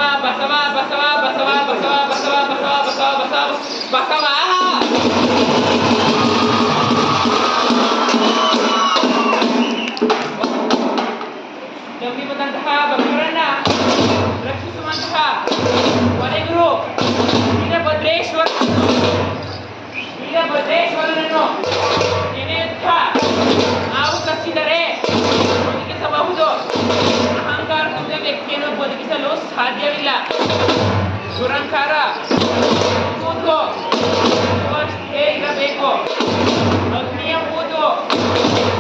ಬಸವ ಬಸವ ಬಸವ ಬಸವ ಬಸವ ಬಸವ ಬಸವ ಬಸವ ಬಸವ ಬಸವ ನಂಬಿದಂತಹ ಭಕ್ತರನ್ನ ರಕ್ಷಿಸುವಂತಹ ಕೊನೆಗುರು ವೀರಭದ್ರೇಶ್ವರನನ್ನು ನೆನೆಯುತ್ತಾ ನಾವು ಕಚ್ಚಿದರೆ ಬದುಕಿಸಬಹುದು. ಅಹಂಕಾರದಿಂದ ವ್ಯಕ್ತಿಯನ್ನು ಬದುಕಿಸಲು ಸಾಧ್ಯವಿಲ್ಲ. ದುರಂಕಾರ ಕೂತು ಅಷ್ಟೇ ಇರಬೇಕು. ಅಗ್ನಿಯ ಕೂತು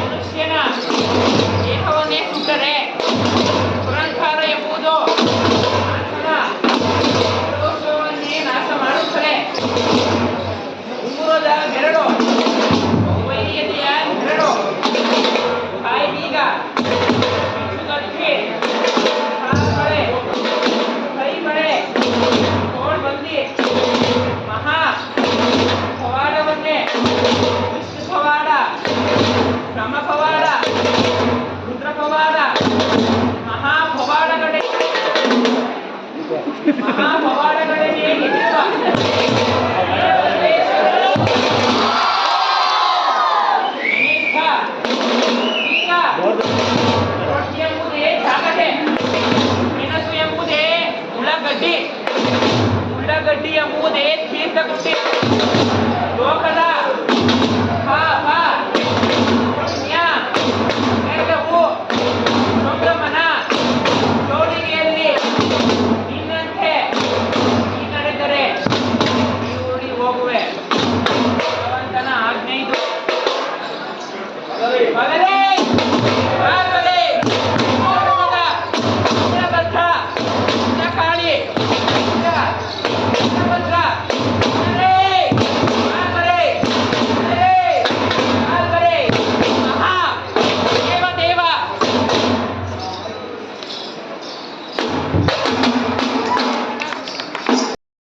ಮನುಷ್ಯನ ದೇಹವನ್ನೇ ಸುಟ್ಟರೆ ದುರಂಕಾರ ಎಂಬುದು ದೋಷವನ್ನೇ ನಾಶ ಮಾಡುತ್ತದೆ. ಉಂಗುರದ ಬೆರಳು ವೈರ್ಯತೆಯ ಬೆರಳು ಬಾಯಿ ಬೀಗ ಕೈ ಬಳೆ ತೋಳ್ ಬಂದಿ ಮಹಾ ಪವಾಡವನ್ನೇ ವಿಷ್ಣು ಪವಾಡ, ಬ್ರಹ್ಮ ಪವಾಡ, ರುದ್ರ ಪವಾಡ, ಮಹಾಪವಾಡಗಳೇ ಎಂಬುದೇ ಜಾಗಟೆ, ಮೆಣಸು ಎಂಬುದೇ ಉಳ್ಳಾಗಡ್ಡಿ, ಉಳ್ಳಾಗಡ್ಡಿ ಎಂಬುದೇ ತೀರ್ಥಗುಡ್ಡಿ. ಲೋಕದ ಪಾಪ ಪುಣ್ಯ ಎಲ್ಲವೂ ಸಂಭ್ರಮನ ಜೋಡಿಗೆಯಲ್ಲಿ ನಿನ್ನಂತೆ ನೀ ನಡೆದರೆ ನೀ ಹೋಗುವೆ. ಭಗವಂತನ ಆಜ್ಞೆ ಇದು.